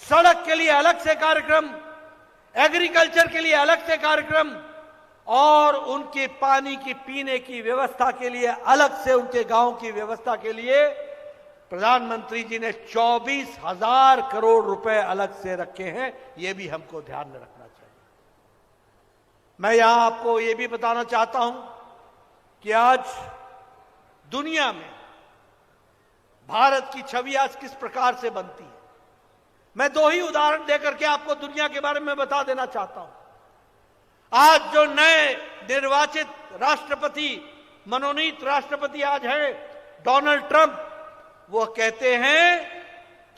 सड़क के लिए अलग से कार्यक्रम, एग्रीकल्चर के लिए अलग से कार्यक्रम और उनके पानी की पीने की व्यवस्था के लिए अलग से उनके गांव की व्यवस्था के लिए प्रधानमंत्री जी ने 24,000 करोड़ रुपए अलग से रखे हैं। यह भी हमको ध्यान में रखना चाहिए। मैं यहां आपको यह भी बताना चाहता हूं कि आज दुनिया में भारत की छवि आज किस प्रकार से बनती है। मैं 2 ही उदाहरण देकर के आपको दुनिया के बारे में बता देना चाहता हूं। आज जो नए निर्वाचित राष्ट्रपति, मनोनीत राष्ट्रपति आज हैं डोनाल्ड ट्रंप, वो कहते हैं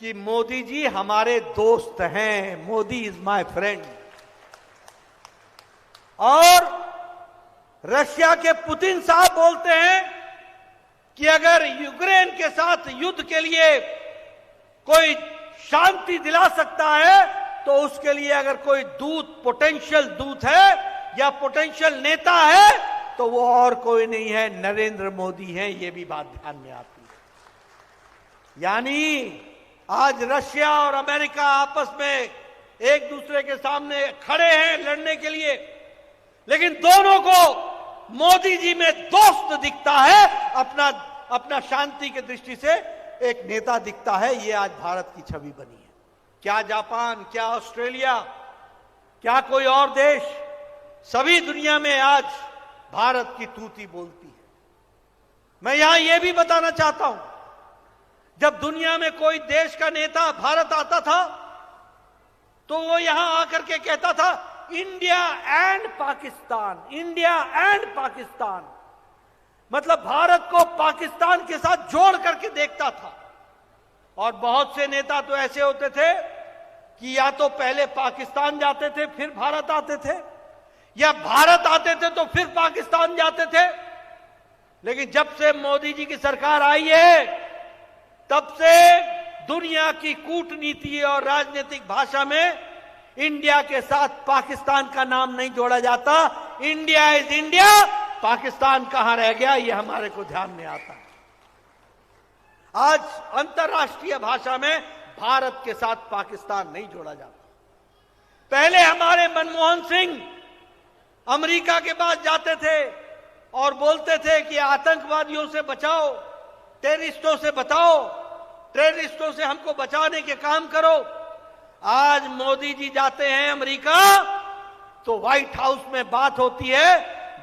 कि मोदी जी हमारे दोस्त हैं, मोदी इज माय फ्रेंड। और रशिया के पुतिन साहब बोलते हैं कि अगर यूक्रेन के साथ युद्ध के लिए कोई शांति दिला सकता है तो उसके लिए अगर कोई दूत, पोटेंशियल दूत है या पोटेंशियल नेता है तो वो और कोई नहीं है, नरेंद्र मोदी हैं। ये भी बात ध्यान में आती है। यानी आज रशिया और अमेरिका आपस में एक दूसरे के सामने खड़े हैं लड़ने के लिए, लेकिन दोनों को मोदी जी में दोस्त दिखता है, अपना शांति की दृष्टि से एक नेता दिखता है। ये आज भारत की छवि बनी है। क्या जापान, क्या ऑस्ट्रेलिया, क्या कोई और देश, सभी दुनिया में आज भारत की तूती बोलती है। मैं यहां यह भी बताना चाहता हूं, जब दुनिया में कोई देश का नेता भारत आता था तो वो यहां आकर के कहता था India and Pakistan, India and Pakistan. मतलब भारत को पाकिस्तान के साथ जोड़ करके देखता था। और बहुत से नेता तो ऐसे होते थे कि या तो पहले पाकिस्तान जाते थे फिर भारत आते थे, या भारत आते थे तो फिर पाकिस्तान जाते थे। लेकिन जब से मोदी जी की सरकार आई है तब से दुनिया की कूटनीति और राजनीतिक भाषा में इंडिया के साथ पाकिस्तान का नाम नहीं जोड़ा जाता। इंडिया इज इंडिया, पाकिस्तान कहां रह गया ये हमारे को ध्यान में आता है। आज अंतर्राष्ट्रीय भाषा में भारत के साथ पाकिस्तान नहीं जोड़ा जाता। पहले हमारे मनमोहन सिंह अमेरिका के पास जाते थे और बोलते थे कि आतंकवादियों से बचाओ, टेररिस्टों से बताओ, टेररिस्टों से हमको बचाने के काम करो। आज मोदी जी जाते हैं अमेरिका तो व्हाइट हाउस में बात होती है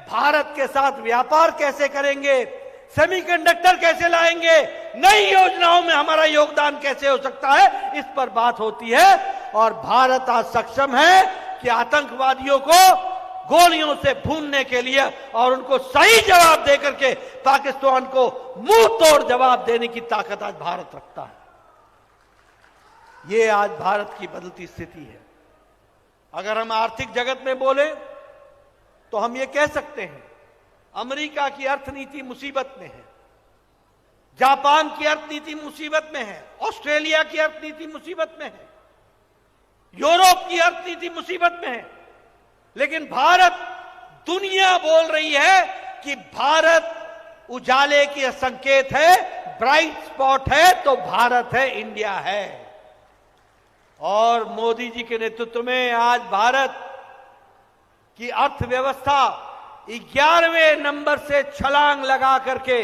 भारत के साथ व्यापार कैसे करेंगे, सेमीकंडक्टर कैसे लाएंगे, नई योजनाओं में हमारा योगदान कैसे हो सकता है, इस पर बात होती है। और भारत आज सक्षम है कि आतंकवादियों को गोलियों से भूनने के लिए और उनको सही जवाब देकर के पाकिस्तान को मुंह तोड़ जवाब देने की ताकत आज भारत रखता है। ये आज भारत की बदलती स्थिति है। अगर हम आर्थिक जगत में बोले तो हम ये कह सकते हैं अमेरिका की अर्थनीति मुसीबत में है, जापान की अर्थनीति मुसीबत में है, ऑस्ट्रेलिया की अर्थनीति मुसीबत में है, यूरोप की अर्थनीति मुसीबत में है। लेकिन भारत, दुनिया बोल रही है कि भारत उजाले के संकेत है, ब्राइट स्पॉट है तो भारत है, इंडिया है। और मोदी जी के नेतृत्व में आज भारत की अर्थव्यवस्था 11वें नंबर से छलांग लगा करके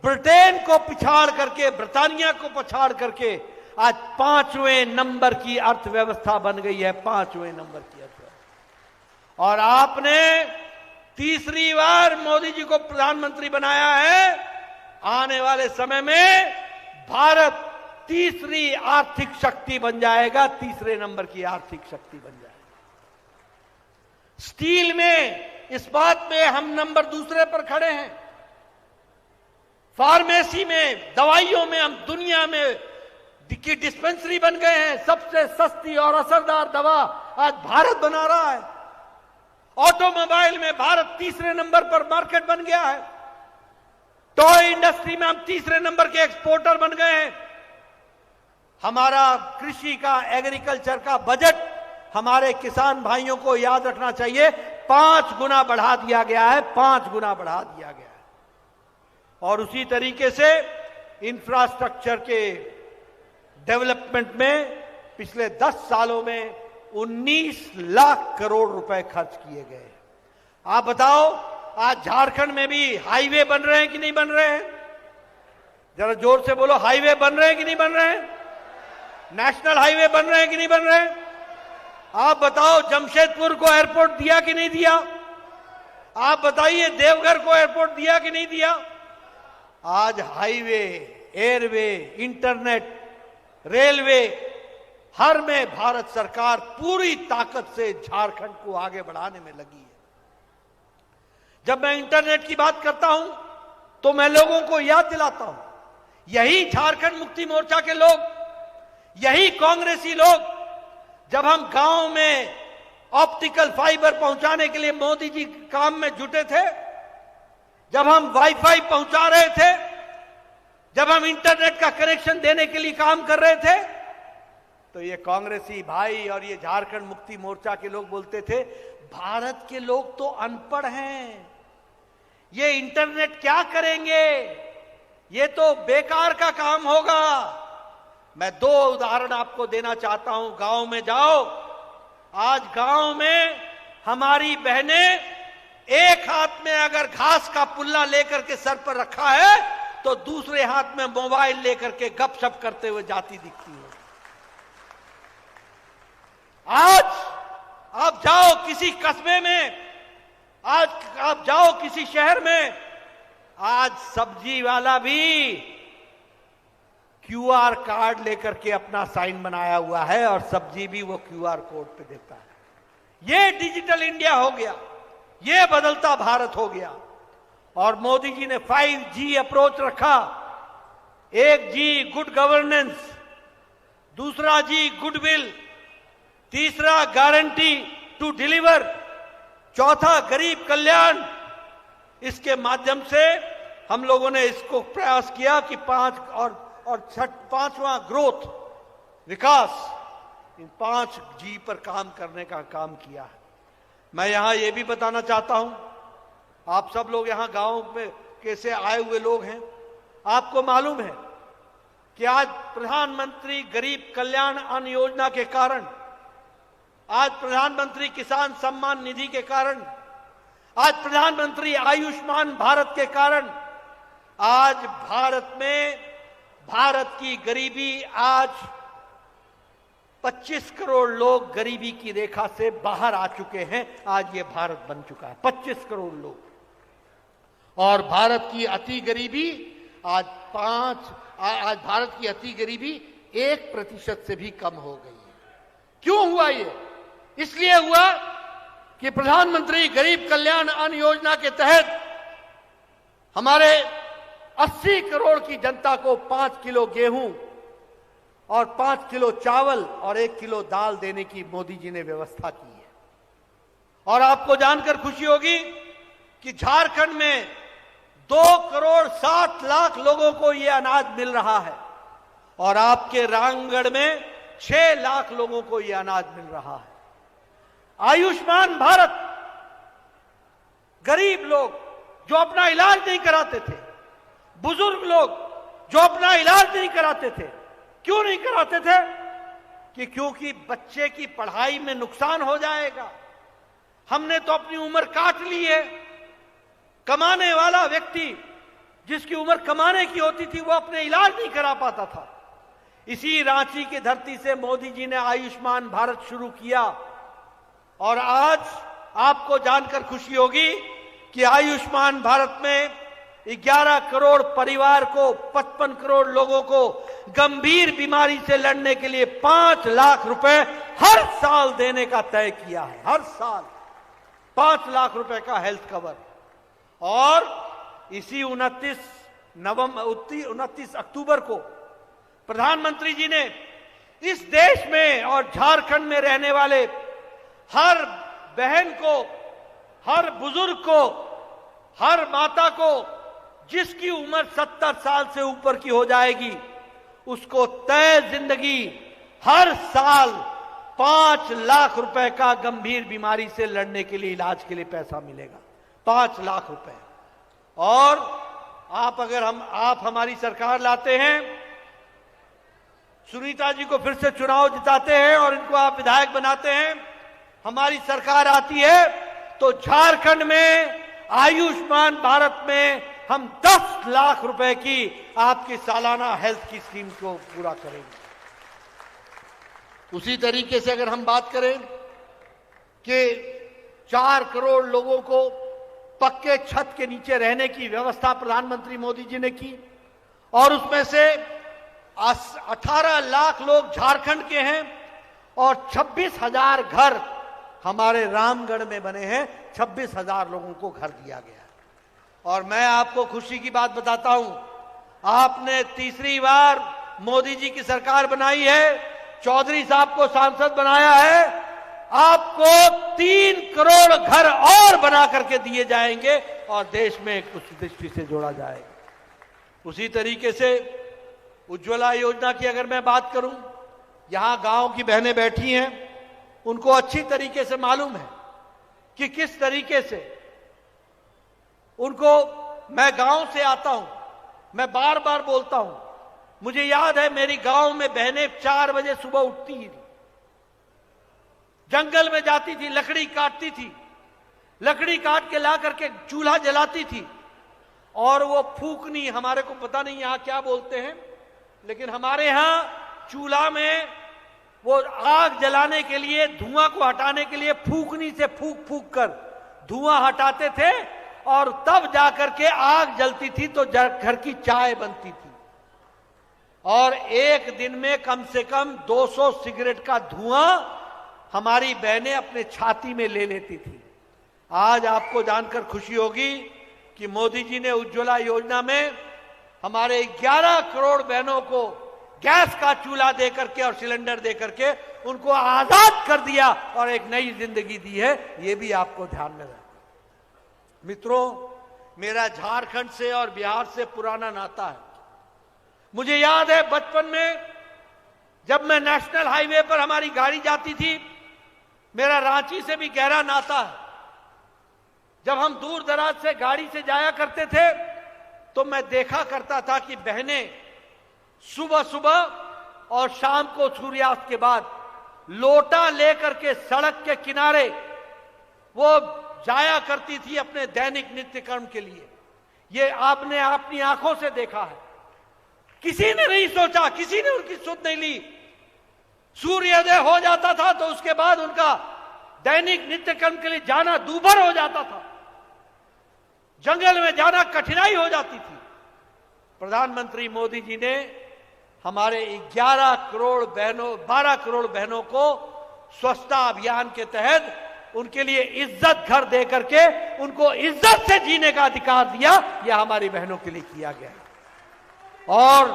ब्रिटेन को पिछाड़ करके, ब्रिटानिया को पछाड़ करके आज 5वें नंबर की अर्थव्यवस्था बन गई है, 5वें नंबर की अर्थव्यवस्था। और आपने तीसरी बार मोदी जी को प्रधानमंत्री बनाया है। आने वाले समय में भारत तीसरी आर्थिक शक्ति बन जाएगा, तीसरे नंबर की आर्थिक शक्ति बन जाएगा। स्टील में, इस्पात में हम नंबर दूसरे पर खड़े हैं। फार्मेसी में, दवाइयों में हम दुनिया में की डिस्पेंसरी बन गए हैं। सबसे सस्ती और असरदार दवा आज भारत बना रहा है। ऑटोमोबाइल में भारत तीसरे नंबर पर मार्केट बन गया है। टॉय इंडस्ट्री में हम तीसरे नंबर के एक्सपोर्टर बन गए हैं। हमारा कृषि का, एग्रीकल्चर का बजट हमारे किसान भाइयों को याद रखना चाहिए, 5 गुना बढ़ा दिया गया है, 5 गुना बढ़ा दिया गया है। और उसी तरीके से इंफ्रास्ट्रक्चर के डेवलपमेंट में पिछले 10 सालों में 19 लाख करोड़ रुपए खर्च किए गए। आप बताओ, आज झारखंड में भी हाईवे बन रहे हैं कि नहीं बन रहे हैं? जरा जोर से बोलो, हाईवे बन रहे हैं कि नहीं बन रहे हैं? नेशनल हाईवे बन रहे हैं कि नहीं बन रहे हैं? आप बताओ, जमशेदपुर को एयरपोर्ट दिया कि नहीं दिया? आप बताइए, देवघर को एयरपोर्ट दिया कि नहीं दिया? आज हाईवे, एयरवे, इंटरनेट, रेलवे, हर में भारत सरकार पूरी ताकत से झारखंड को आगे बढ़ाने में लगी है। जब मैं इंटरनेट की बात करता हूं तो मैं लोगों को याद दिलाता हूं, यही झारखंड मुक्ति मोर्चा के लोग, यही कांग्रेसी लोग, जब हम गांव में ऑप्टिकल फाइबर पहुंचाने के लिए मोदी जी काम में जुटे थे, जब हम वाईफाई पहुंचा रहे थे, जब हम इंटरनेट का कनेक्शन देने के लिए काम कर रहे थे, तो ये कांग्रेसी भाई और ये झारखंड मुक्ति मोर्चा के लोग बोलते थे, भारत के लोग तो अनपढ़ हैं, ये इंटरनेट क्या करेंगे, ये तो बेकार का काम होगा। मैं 2 उदाहरण आपको देना चाहता हूं। गांव में जाओ, आज गांव में हमारी बहनें एक हाथ में अगर घास का पुल्ला लेकर के सर पर रखा है तो दूसरे हाथ में मोबाइल लेकर के गपशप करते हुए जाती दिखती है। आज आप जाओ किसी कस्बे में, आज आप जाओ किसी शहर में, आज सब्जी वाला भी क्यूआर कार्ड लेकर के अपना साइन बनाया हुआ है और सब्जी भी वो क्यूआर कोड पे देता है। ये डिजिटल इंडिया हो गया, ये बदलता भारत हो गया। और मोदी जी ने 5G अप्रोच रखा। 1G गुड गवर्नेंस, दूसरा G गुडविल, तीसरा गारंटी टू डिलीवर, चौथा गरीब कल्याण। इसके माध्यम से हम लोगों ने इसको प्रयास किया कि 5 और 5वां ग्रोथ, विकास, इन 5G पर काम करने का काम किया है। मैं यहां यह भी बताना चाहता हूं, आप सब लोग यहां गांव में कैसे आए हुए लोग हैं, आपको मालूम है कि आज प्रधानमंत्री गरीब कल्याण अन्न योजना के कारण, आज प्रधानमंत्री किसान सम्मान निधि के कारण, आज प्रधानमंत्री आयुष्मान भारत के कारण, आज भारत में भारत की गरीबी, आज 25 करोड़ लोग गरीबी की रेखा से बाहर आ चुके हैं। आज ये भारत बन चुका है 25 करोड़ लोग। और भारत की अति गरीबी आज भारत की अति गरीबी 1% से भी कम हो गई है। क्यों हुआ ये? इसलिए हुआ कि प्रधानमंत्री गरीब कल्याण अन्न योजना के तहत हमारे 80 करोड़ की जनता को 5 किलो गेहूं और 5 किलो चावल और 1 किलो दाल देने की मोदी जी ने व्यवस्था की है। और आपको जानकर खुशी होगी कि झारखंड में 2 करोड़ 60 लाख लोगों को यह अनाज मिल रहा है और आपके रामगढ़ में 6 लाख लोगों को यह अनाज मिल रहा है। आयुष्मान भारत, गरीब लोग जो अपना इलाज नहीं कराते थे, बुजुर्ग लोग जो अपना इलाज नहीं कराते थे, क्यों नहीं कराते थे? कि क्योंकि बच्चे की पढ़ाई में नुकसान हो जाएगा। हमने तो अपनी उम्र काट ली है। कमाने वाला व्यक्ति, जिसकी उम्र कमाने की होती थी, वो अपने इलाज नहीं करा पाता था। इसी रांची की धरती से मोदी जी ने आयुष्मान भारत शुरू किया और आज आपको जानकर खुशी होगी कि आयुष्मान भारत में 11 करोड़ परिवार को, 55 करोड़ लोगों को गंभीर बीमारी से लड़ने के लिए 5 लाख रुपए हर साल देने का तय किया है। हर साल 5 लाख रुपए का हेल्थ कवर। और इसी 29 अक्टूबर को प्रधानमंत्री जी ने इस देश में और झारखंड में रहने वाले हर बहन को, हर बुजुर्ग को, हर माता को जिसकी उम्र 70 साल से ऊपर की हो जाएगी, उसको तय जिंदगी हर साल 5 लाख रुपए का गंभीर बीमारी से लड़ने के लिए, इलाज के लिए पैसा मिलेगा। 5 लाख रुपए। और आप हमारी सरकार लाते हैं सुनीता जी को फिर से चुनाव जिताते हैं और इनको आप विधायक बनाते हैं, हमारी सरकार आती है तो झारखंड में आयुष्मान भारत में हम 10 लाख रुपए की आपकी सालाना हेल्थ की स्कीम को पूरा करेंगे। उसी तरीके से अगर हम बात करें कि 4 करोड़ लोगों को पक्के छत के नीचे रहने की व्यवस्था प्रधानमंत्री मोदी जी ने की और उसमें से 18 लाख लोग झारखंड के हैं और 26,000 घर हमारे रामगढ़ में बने हैं। 26,000 लोगों को घर दिया गया है। और मैं आपको खुशी की बात बताता हूं, आपने तीसरी बार मोदी जी की सरकार बनाई है, चौधरी साहब को सांसद बनाया है, आपको 3 करोड़ घर और बना करके दिए जाएंगे और देश में उस दृष्टि से जोड़ा जाएगा। उसी तरीके से उज्ज्वला योजना की अगर मैं बात करूं, यहां गांव की बहनें बैठी हैं, उनको अच्छी तरीके से मालूम है कि किस तरीके से उनको, मैं गांव से आता हूं, मैं बार बार बोलता हूं, मुझे याद है मेरी गांव में बहनें 4 बजे सुबह उठती ही थी, जंगल में जाती थी, लकड़ी काटती थी, लकड़ी काट के ला करके चूल्हा जलाती थी और वो फूकनी, हमारे को पता नहीं यहां क्या बोलते हैं, लेकिन हमारे यहां चूल्हा में वो आग जलाने के लिए, धुआं को हटाने के लिए फूकनी से फूक फूक कर धुआं हटाते थे और तब जाकर के आग जलती थी तो घर की चाय बनती थी। और एक दिन में कम से कम 200 सिगरेट का धुआं हमारी बहनें अपने छाती में ले लेती थी। आज आपको जानकर खुशी होगी कि मोदी जी ने उज्ज्वला योजना में हमारे 11 करोड़ बहनों को गैस का चूल्हा दे करके और सिलेंडर दे करके उनको आजाद कर दिया और एक नई जिंदगी दी है। ये भी आपको ध्यान में रखना। मित्रों, मेरा झारखंड से और बिहार से पुराना नाता है। मुझे याद है बचपन में जब मैं नेशनल हाईवे पर हमारी गाड़ी जाती थी, मेरा रांची से भी गहरा नाता है। जब हम दूर दराज से गाड़ी से जाया करते थे तो मैं देखा करता था कि बहनें सुबह सुबह और शाम को सूर्यास्त के बाद लोटा लेकर के सड़क के किनारे वो जाया करती थी अपने दैनिक नित्य कर्म के लिए। ये आपने अपनी आंखों से देखा है। किसी ने नहीं सोचा, किसी ने उनकी सुध नहीं ली। सूर्योदय हो जाता था तो उसके बाद उनका दैनिक नित्य कर्म के लिए जाना दूभर हो जाता था, जंगल में जाना कठिनाई हो जाती थी। प्रधानमंत्री मोदी जी ने हमारे 11 करोड़ बहनों, 12 करोड़ बहनों को स्वच्छता अभियान के तहत उनके लिए इज्जत घर दे करके उनको इज्जत से जीने का अधिकार दिया। यह हमारी बहनों के लिए किया गया। और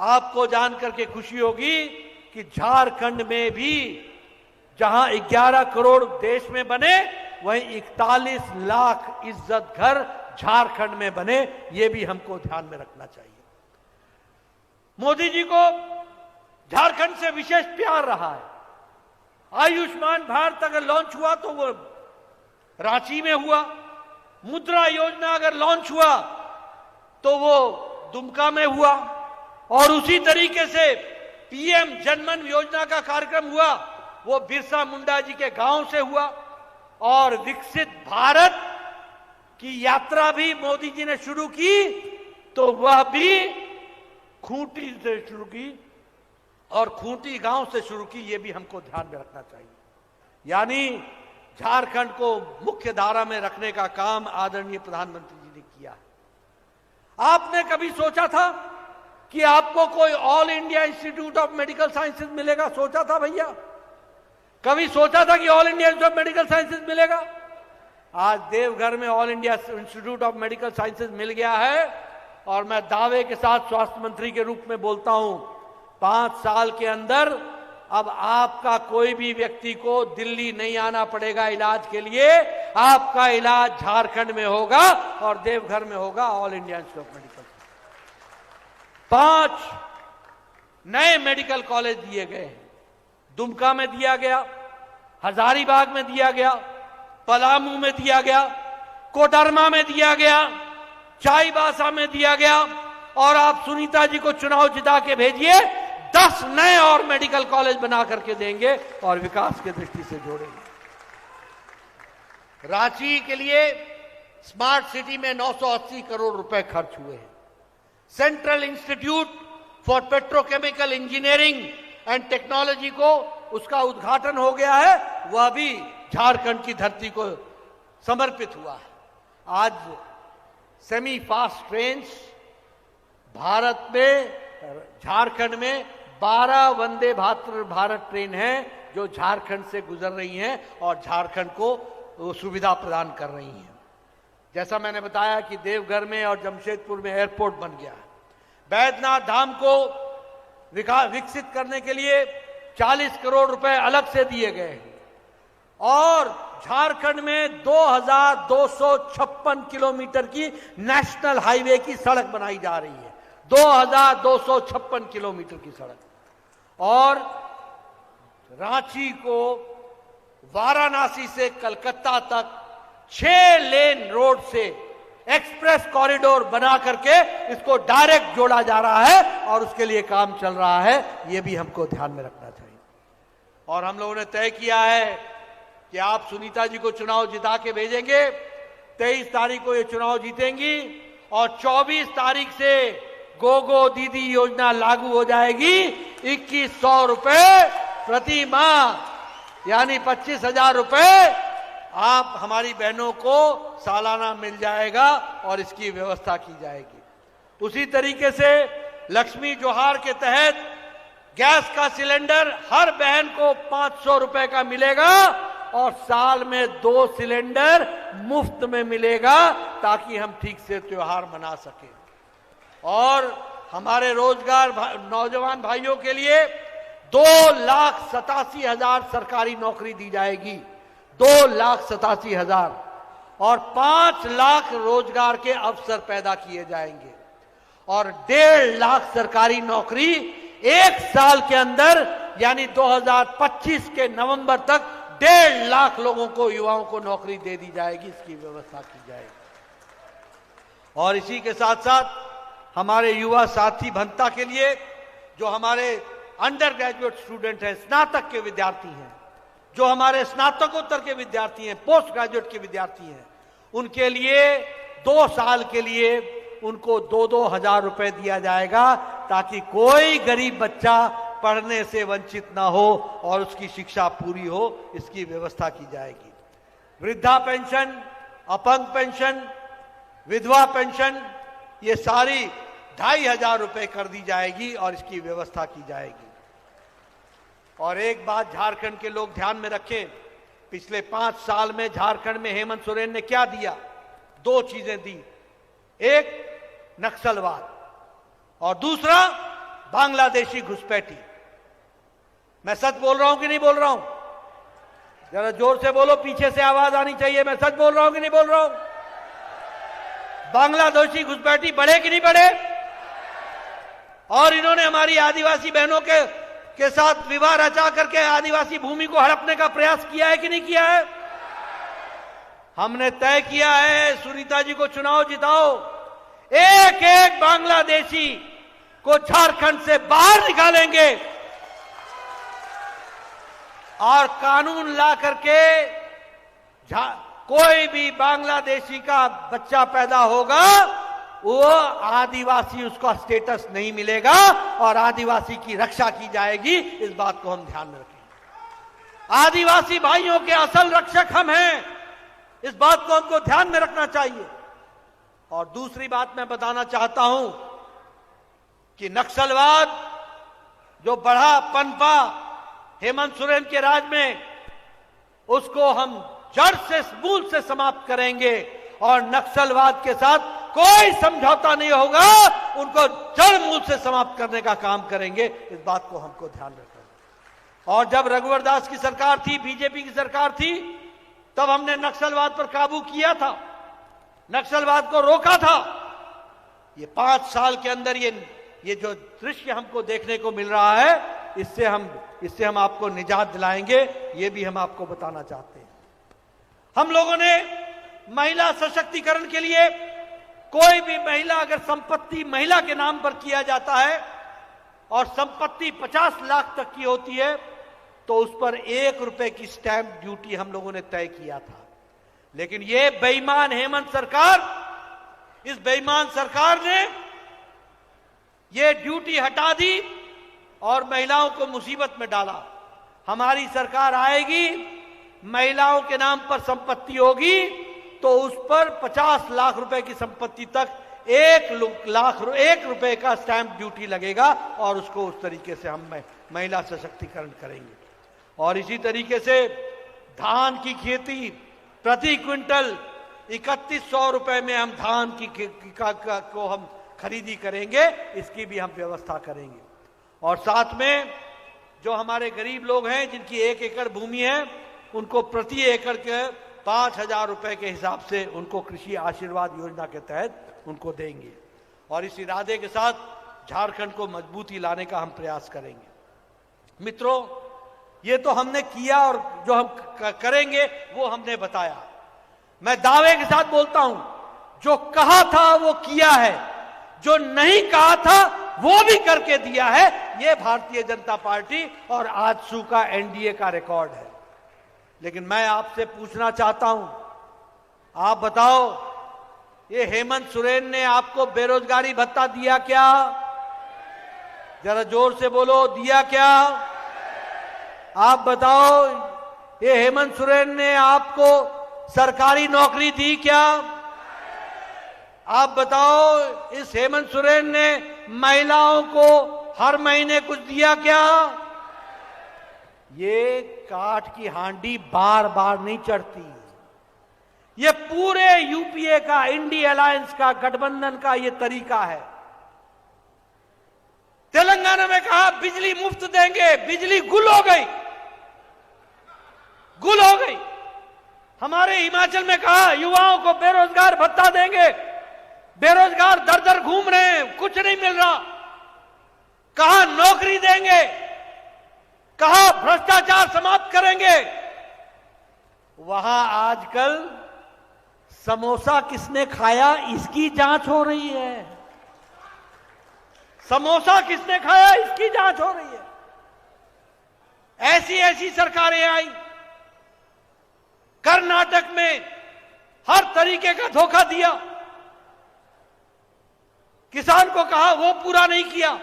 आपको जानकर के खुशी होगी कि झारखंड में भी जहां 11 करोड़ देश में बने, वहीं 41 लाख इज्जत घर झारखंड में बने। ये भी हमको ध्यान में रखना चाहिए। मोदी जी को झारखंड से विशेष प्यार रहा है। आयुष्मान भारत अगर लॉन्च हुआ तो वो रांची में हुआ, मुद्रा योजना अगर लॉन्च हुआ तो वो दुमका में हुआ, और उसी तरीके से पीएम जनमन योजना का कार्यक्रम हुआ, वो बिरसा मुंडा जी के गांव से हुआ। और विकसित भारत की यात्रा भी मोदी जी ने शुरू की तो वह भी खूंटी से शुरू की और खूंटी गांव से शुरू की। ये भी हमको ध्यान में रखना चाहिए। यानी झारखंड को मुख्य धारा में रखने का काम आदरणीय प्रधानमंत्री जी ने किया है। आपने कभी सोचा था कि आपको कोई All India Institute of Medical Sciences मिलेगा? सोचा था भैया? कभी सोचा था कि All India Institute of Medical Sciences मिलेगा? आज देवघर में All India Institute of Medical Sciences मिल गया है। और मैं दावे के साथ स्वास्थ्य मंत्री के रूप में बोलता हूं, 5 साल के अंदर अब आपका कोई भी व्यक्ति को दिल्ली नहीं आना पड़ेगा इलाज के लिए। आपका इलाज झारखंड में होगा और देवघर में होगा all India Institute of medical. 5 नए मेडिकल कॉलेज दिए गए हैं। दुमका में दिया गया, हजारीबाग में दिया गया, पलामू में दिया गया, कोडरमा में दिया गया, चाईबासा में दिया गया। और आप सुनीता जी को चुनाव जिता के भेजिए, 10 नए और मेडिकल कॉलेज बना करके देंगे और विकास की दृष्टि से जोड़ेंगे। रांची के लिए स्मार्ट सिटी में 980 करोड़ रुपए खर्च हुए हैं। Central institute for petrochemical engineering and technology को उसका उद्घाटन हो गया है, वह भी झारखंड की धरती को समर्पित हुआ है। आज सेमी फास्ट ट्रेन्स भारत में, झारखंड में 12 वंदे भारत ट्रेन हैं जो झारखंड से गुजर रही हैं और झारखंड को सुविधा प्रदान कर रही हैं। जैसा मैंने बताया कि देवघर में और जमशेदपुर में एयरपोर्ट बन गया है। बैद्यनाथ धाम को विकसित करने के लिए 40 करोड़ रुपए अलग से दिए गए हैं और झारखंड में 2256 किलोमीटर की नेशनल हाईवे की सड़क बनाई जा रही है। 2256 किलोमीटर की सड़क। और रांची को वाराणसी से कलकत्ता तक 6 लेन रोड से एक्सप्रेस कॉरिडोर बना करके इसको डायरेक्ट जोड़ा जा रहा है और उसके लिए काम चल रहा है। यह भी हमको ध्यान में रखना चाहिए। और हम लोगों ने तय किया है कि आप सुनीता जी को चुनाव जिता के भेजेंगे। 23 तारीख को ये चुनाव जीतेंगी और 24 तारीख से गोगो दीदी योजना लागू हो जाएगी। 2100 रुपए प्रति माह यानी 25,000 रुपए आप हमारी बहनों को सालाना मिल जाएगा और इसकी व्यवस्था की जाएगी। उसी तरीके से लक्ष्मी जोहार के तहत गैस का सिलेंडर हर बहन को 500 रुपए का मिलेगा और साल में 2 सिलेंडर मुफ्त में मिलेगा ताकि हम ठीक से त्योहार मना सकें। और हमारे रोजगार नौजवान भाइयों के लिए 2,87,000 सरकारी नौकरी दी जाएगी। 2,87,000 और 5 लाख रोजगार के अवसर पैदा किए जाएंगे और 1.5 लाख सरकारी नौकरी 1 साल के अंदर यानी 2025 के नवंबर तक 1.5 लाख लोगों को, युवाओं को नौकरी दे दी जाएगी। इसकी व्यवस्था की जाएगी। और इसी के साथ साथ हमारे युवा साथी भंता के लिए जो हमारे अंडर ग्रेजुएट स्टूडेंट हैं, स्नातक के विद्यार्थी हैं, जो हमारे स्नातकोत्तर के विद्यार्थी हैं, पोस्ट ग्रेजुएट के विद्यार्थी हैं, उनके लिए 2 साल के लिए उनको 2-2 हजार रुपए दिया जाएगा ताकि कोई गरीब बच्चा पढ़ने से वंचित ना हो और उसकी शिक्षा पूरी हो। इसकी व्यवस्था की जाएगी। वृद्धा पेंशन, अपंग पेंशन, विधवा पेंशन ये सारी 2,500 रुपए कर दी जाएगी और इसकी व्यवस्था की जाएगी। और एक बात झारखंड के लोग ध्यान में रखें, पिछले 5 साल में झारखंड में हेमंत सोरेन ने क्या दिया? 2 चीजें दी। एक नक्सलवाद और दूसरा बांग्लादेशी घुसपैठी। मैं सच बोल रहा हूं कि नहीं बोल रहा हूं? जरा जोर से बोलो, पीछे से आवाज आनी चाहिए। मैं सच बोल रहा हूं कि नहीं बोल रहा हूं? बांग्लादेशी घुसपैठी बढ़े कि नहीं बढ़े? और इन्होंने हमारी आदिवासी बहनों के साथ विवाह रचा करके आदिवासी भूमि को हड़पने का प्रयास किया है कि नहीं किया है? हमने तय किया है सुनीता जी को चुनाव जिताओ, एक एक बांग्लादेशी को झारखंड से बाहर निकालेंगे और कानून ला करके कोई भी बांग्लादेशी का बच्चा पैदा होगा वो आदिवासी, उसका स्टेटस नहीं मिलेगा और आदिवासी की रक्षा की जाएगी। इस बात को हम ध्यान में रखें। आदिवासी भाइयों के असल रक्षक हम हैं, इस बात को हमको ध्यान में रखना चाहिए। और दूसरी बात मैं बताना चाहता हूं कि नक्सलवाद जो बढ़ा पनपा हेमंत सोरेन के राज में, उसको हम जड़ से, मूल से समाप्त करेंगे और नक्सलवाद के साथ कोई समझौता नहीं होगा। उनको जड़ मूल से समाप्त करने का काम करेंगे। इस बात को हमको ध्यान रखना। और जब रघुवर दास की सरकार थी, बीजेपी की सरकार थी, तब हमने नक्सलवाद पर काबू किया था, नक्सलवाद को रोका था। ये 5 साल के अंदर ये जो दृश्य हमको देखने को मिल रहा है, इससे हम आपको निजात दिलाएंगे। ये भी हम आपको बताना चाहते हैं। हम लोगों ने महिला सशक्तिकरण के लिए, कोई भी महिला अगर संपत्ति महिला के नाम पर किया जाता है और संपत्ति 50 लाख तक की होती है तो उस पर 1 रुपए की स्टैंप ड्यूटी हम लोगों ने तय किया था। लेकिन ये बेईमान हेमंत सरकार, इस बेईमान सरकार ने ये ड्यूटी हटा दी और महिलाओं को मुसीबत में डाला। हमारी सरकार आएगी, महिलाओं के नाम पर संपत्ति होगी तो उस पर 50 लाख रुपए की संपत्ति तक 1 रुपए का स्टैंप ड्यूटी लगेगा और उसको उस तरीके से हम महिला सशक्तिकरण करेंगे। और इसी तरीके से धान की खेती प्रति क्विंटल 3100 रुपए में हम धान को हम खरीदी करेंगे, इसकी भी हम व्यवस्था करेंगे। और साथ में जो हमारे गरीब लोग हैं जिनकी 1 एकड़ भूमि है, उनको प्रति एकड़ के 5,000 रुपए के हिसाब से उनको कृषि आशीर्वाद योजना के तहत उनको देंगे। और इस इरादे के साथ झारखंड को मजबूती लाने का हम प्रयास करेंगे। मित्रों, ये तो हमने किया और जो हम करेंगे वो हमने बताया। मैं दावे के साथ बोलता हूं, जो कहा था वो किया है, जो नहीं कहा था वो भी करके दिया है। ये भारतीय जनता पार्टी और आजसू का एनडीए का रिकॉर्ड है। लेकिन मैं आपसे पूछना चाहता हूं, आप बताओ, ये हेमंत सोरेन ने आपको बेरोजगारी भत्ता दिया क्या? जरा जोर से बोलो, दिया क्या? आप बताओ, ये हेमंत सोरेन ने आपको सरकारी नौकरी दी क्या? आप बताओ, इस हेमंत सोरेन ने महिलाओं को हर महीने कुछ दिया क्या? ये काठ की हांडी बार बार नहीं चढ़ती। ये पूरे यूपीए का, इंडिया अलायंस का, गठबंधन का ये तरीका है। तेलंगाना में कहा बिजली मुफ्त देंगे, बिजली गुल हो गई, गुल हो गई। हमारे हिमाचल में कहा युवाओं को बेरोजगार भत्ता देंगे, बेरोजगार दर दर घूम रहे हैं, कुछ नहीं मिल रहा। कहा नौकरी देंगे, कहा भ्रष्टाचार समाप्त करेंगे। वहां आजकल समोसा किसने खाया इसकी जांच हो रही है। समोसा किसने खाया इसकी जांच हो रही है। ऐसी ऐसी सरकारें आई। कर्नाटक में हर तरीके का धोखा दिया। किसान को कहा वो पूरा नहीं किया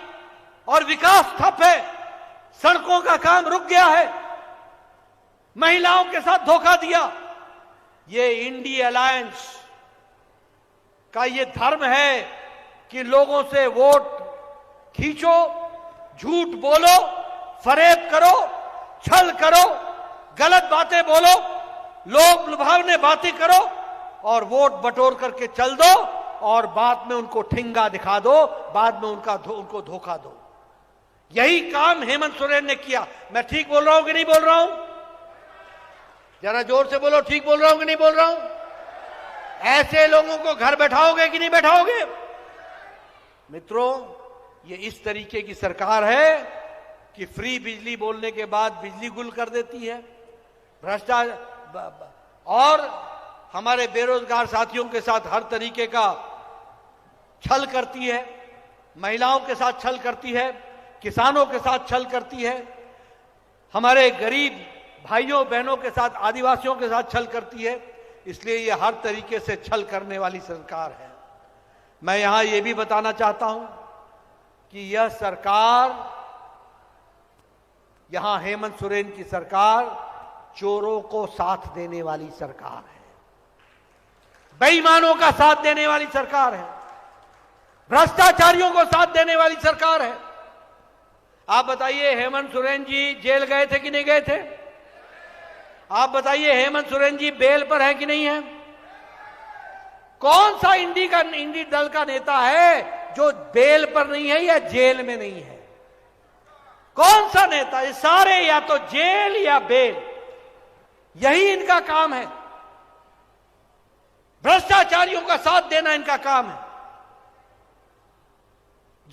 और विकास ठप है, सड़कों का काम रुक गया है। महिलाओं के साथ धोखा दिया। ये इंडिया अलायंस का ये धर्म है कि लोगों से वोट खींचो, झूठ बोलो, फरेब करो, छल करो, गलत बातें बोलो, लोग लुभावने बातें करो और वोट बटोर करके चल दो और बाद में उनको ठिंगा दिखा दो, बाद में उनको धोखा दो। यही काम हेमंत सोरेन ने किया। मैं ठीक बोल रहा हूं कि नहीं बोल रहा हूं? जरा जोर से बोलो, ठीक बोल रहा हूं कि नहीं बोल रहा हूं? ऐसे लोगों को घर बैठाओगे कि नहीं बैठाओगे? मित्रों, ये इस तरीके की सरकार है कि फ्री बिजली बोलने के बाद बिजली गुल कर देती है, भ्रष्टाचार, और हमारे बेरोजगार साथियों के साथ हर तरीके का छल करती है, महिलाओं के साथ छल करती है, किसानों के साथ छल करती है, हमारे गरीब भाइयों बहनों के साथ, आदिवासियों के साथ छल करती है। इसलिए ये हर तरीके से छल करने वाली सरकार है। मैं यहां ये भी बताना चाहता हूं कि यह सरकार, यहां हेमंत सोरेन की सरकार चोरों को साथ देने वाली सरकार है, बेईमानों का साथ देने वाली सरकार है, भ्रष्टाचारियों को साथ देने वाली सरकार है। आप बताइए, हेमंत सोरेन जी जेल गए थे कि नहीं गए थे? आप बताइए, हेमंत सोरेन जी बेल पर है कि नहीं है? कौन सा इंडी दल का नेता है जो बेल पर नहीं है या जेल में नहीं है? कौन सा नेता? ये सारे या तो जेल या बेल, यही इनका काम है। भ्रष्टाचारियों का साथ देना इनका काम है।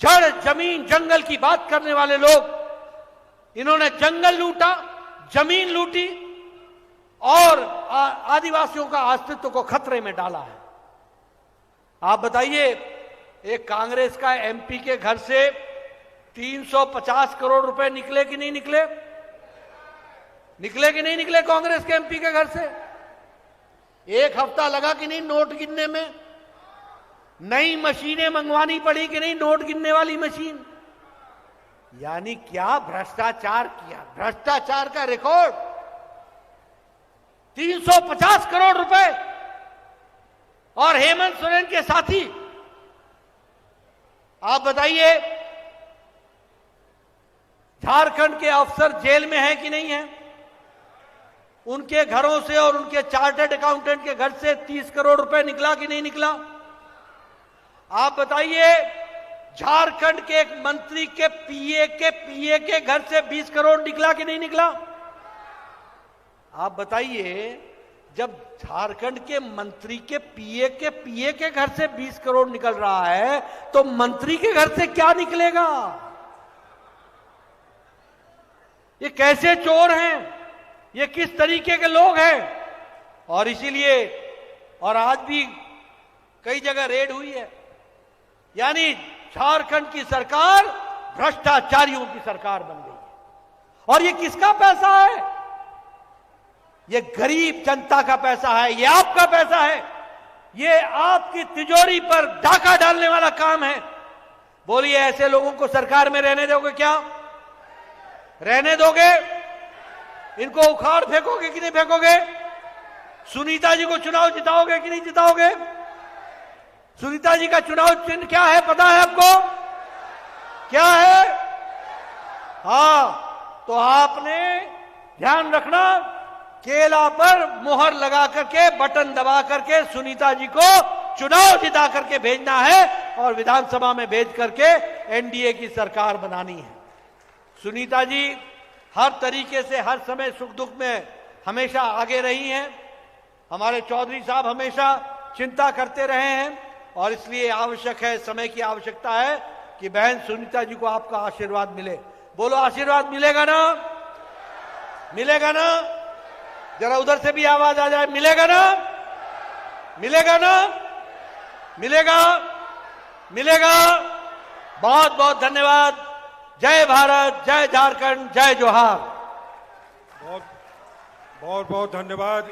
जड़ जमीन जंगल की बात करने वाले लोग, इन्होंने जंगल लूटा, जमीन लूटी और आदिवासियों का अस्तित्व को खतरे में डाला है। आप बताइए, एक कांग्रेस का एमपी के घर से 350 करोड़ रुपए निकले कि नहीं निकले? निकले कि नहीं निकले कांग्रेस के एमपी के घर से? एक हफ्ता लगा कि नहीं नोट गिनने में? नई मशीनें मंगवानी पड़ी कि नहीं, नोट गिनने वाली मशीन? यानी क्या भ्रष्टाचार किया, भ्रष्टाचार का रिकॉर्ड। 350 करोड़ रुपए। और हेमंत सोरेन के साथी, आप बताइए झारखंड के अफसर जेल में हैं कि नहीं है? उनके घरों से और उनके चार्टर्ड अकाउंटेंट के घर से 30 करोड़ रुपए निकला कि नहीं निकला? आप बताइए झारखंड के एक मंत्री के पीए के घर से 20 करोड़ निकला कि नहीं निकला? आप बताइए जब झारखंड के मंत्री के पीए के घर से 20 करोड़ निकल रहा है तो मंत्री के घर से क्या निकलेगा? ये कैसे चोर हैं? ये किस तरीके के लोग हैं? और इसीलिए और आज भी कई जगह रेड हुई है। यानी झारखंड की सरकार भ्रष्टाचारियों की सरकार बन गई है। और ये किसका पैसा है? ये गरीब जनता का पैसा है, ये आपका पैसा है, ये आपकी तिजोरी पर डाका डालने वाला काम है। बोलिए ऐसे लोगों को सरकार में रहने दोगे क्या? रहने दोगे? इनको उखाड़ फेंकोगे कि नहीं फेंकोगे? सुनीता जी को चुनाव जिताओगे कि नहीं जिताओगे? सुनीता जी का चुनाव चिन्ह क्या है पता है आपको? क्या है? हाँ, तो आपने ध्यान रखना, केला पर मुहर लगा करके बटन दबा करके सुनीता जी को चुनाव जिता करके भेजना है और विधानसभा में भेज करके एनडीए की सरकार बनानी है। सुनीता जी हर तरीके से हर समय सुख दुख में हमेशा आगे रही हैं। हमारे चौधरी साहब हमेशा चिंता करते रहे हैं और इसलिए आवश्यक है, समय की आवश्यकता है कि बहन सुनीता जी को आपका आशीर्वाद मिले। बोलो आशीर्वाद मिलेगा ना? मिलेगा ना? जरा उधर से भी आवाज आ जाए, मिलेगा ना? मिलेगा ना? मिलेगा? मिलेगा? बहुत बहुत धन्यवाद। जय भारत, जय झारखंड, जय जोहार। बहुत बहुत बहुत धन्यवाद।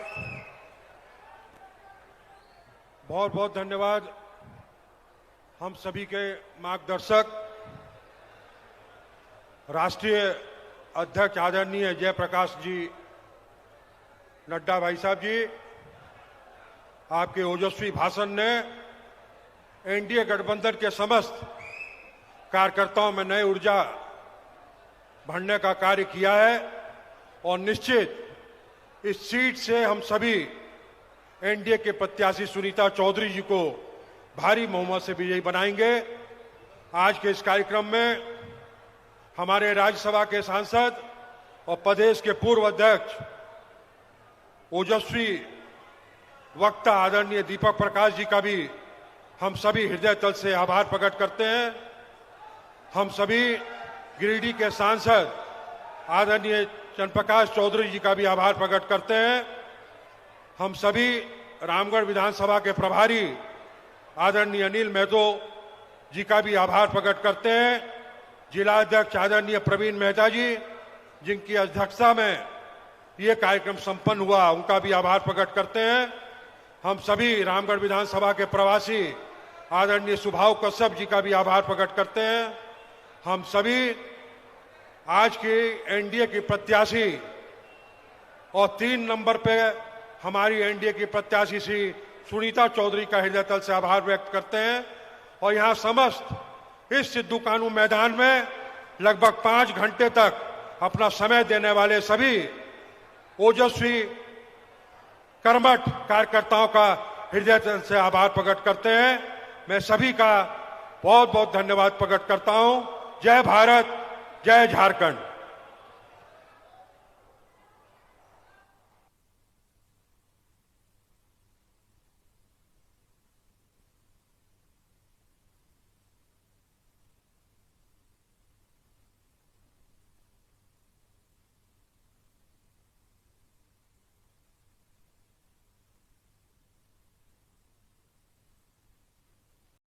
बहुत बहुत धन्यवाद हम सभी के मार्गदर्शक राष्ट्रीय अध्यक्ष आदरणीय जयप्रकाश जी नड्डा भाई साहब जी। आपके ओजस्वी भाषण ने एनडीए गठबंधन के समस्त कार्यकर्ताओं में नई ऊर्जा भरने का कार्य किया है और निश्चित इस सीट से हम सभी एनडीए के प्रत्याशी सुनीता चौधरी जी को भारी बहुमत से विजयी बनाएंगे। आज के इस कार्यक्रम में हमारे राज्यसभा के सांसद और प्रदेश के पूर्व अध्यक्ष ओजस्वी वक्ता आदरणीय दीपक प्रकाश जी का भी हम सभी हृदय तल से आभार प्रकट करते हैं। हम सभी गिरिडीह के सांसद आदरणीय चंद्रप्रकाश चौधरी जी का भी आभार प्रकट करते हैं। हम सभी रामगढ़ विधानसभा के प्रभारी आदरणीय अनिल महतो जी का भी आभार प्रकट करते हैं। जिला अध्यक्ष आदरणीय प्रवीण मेहता जी, जिनकी अध्यक्षता में ये कार्यक्रम संपन्न हुआ, उनका भी आभार प्रकट करते हैं। हम सभी रामगढ़ विधानसभा के प्रवासी आदरणीय सुभाव कश्यप जी का भी आभार प्रकट करते हैं। हम सभी आज की एनडीए की प्रत्याशी और 3 नंबर पे हमारी एनडीए की प्रत्याशी श्री सुनीता चौधरी का हृदय तल से आभार व्यक्त करते हैं। और यहाँ समस्त इस सिद्धू कानू मैदान में लगभग 5 घंटे तक अपना समय देने वाले सभी ओजस्वी कर्मठ कार्यकर्ताओं का हृदय तल से आभार प्रकट करते हैं। मैं सभी का बहुत बहुत धन्यवाद प्रकट करता हूं। जय भारत, जय झारखंड।